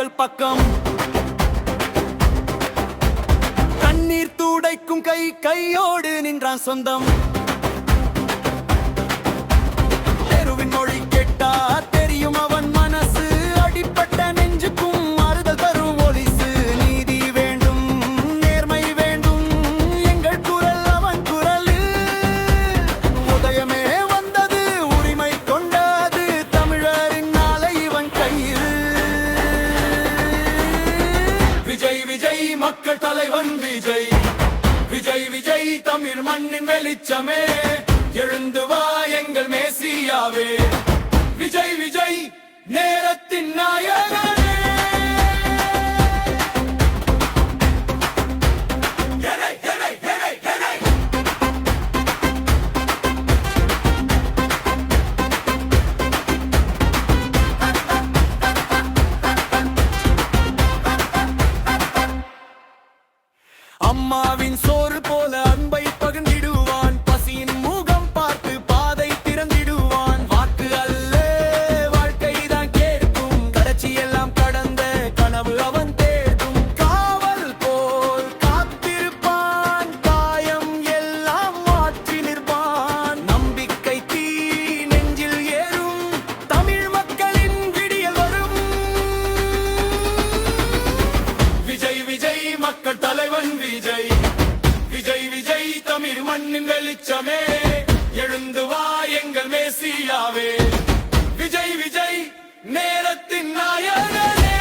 எங்கள் பக்கம். கண்ணீர் துடைக்கும் கையோடு நின்றான் சொந்தம். தெருவின் மொழி கேட்டா தெரியும் அவன் மனசு. அடிப்பட்ட நெஞ்சுக்கும் ஆறுதல் தரும் ஒலிசு. நீதி வேண்டும், நேர்மை வேண்டும், எங்கள் குரல் அவன் குரல். உதயமே வந்தது, உரிமை கொண்டது, தமிழரின் நாளை இவன் கையில். விஜய் விஜய் மக்கள் தலைவன் விஜய். விஜய் விஜய் தமிழ் மண்ணின் வெளிச்சமே. எழுந்து வா எங்கள் மேசியாவே. விஜய் விஜய் நேரத்தின் நாயகனே. அம்மாவின் சோறு போல அன்பை பகிர்ந்திடுவான். பசியின் முகம் பார்த்து பாதை திறந்திடுவான். வாக்கு அல்ல வாழ்க்கைதான் கேட்கும். கடைச்சி எல்லாம் கடந்த கனவு அவன் தேடும். காவல் போல் காத்திருப்பான். காயம் எல்லாம் மாற்றி நிற்பான். நம்பிக்கை தீ நெஞ்சில் ஏறும். தமிழ் மக்களின் விடியல் வரும். விஜய் விஜய் மக்கள் தலைவன் விஜய். விஜய் விஜய் தமிழ் மண்ணின் வெளிச்சமே. எழுந்து வா எங்கள் மேசியாவே. விஜய் விஜய் நேரத்தின் நாயகனே.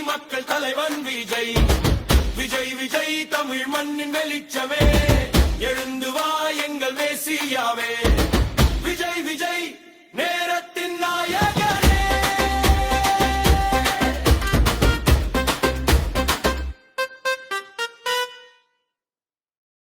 மக்கள் தலைவன் விஜய். விஜய் விஜய் தமிழ் மண்ணின் வெளிச்சமே. எழுந்து வா எங்கள் மேசியாவே.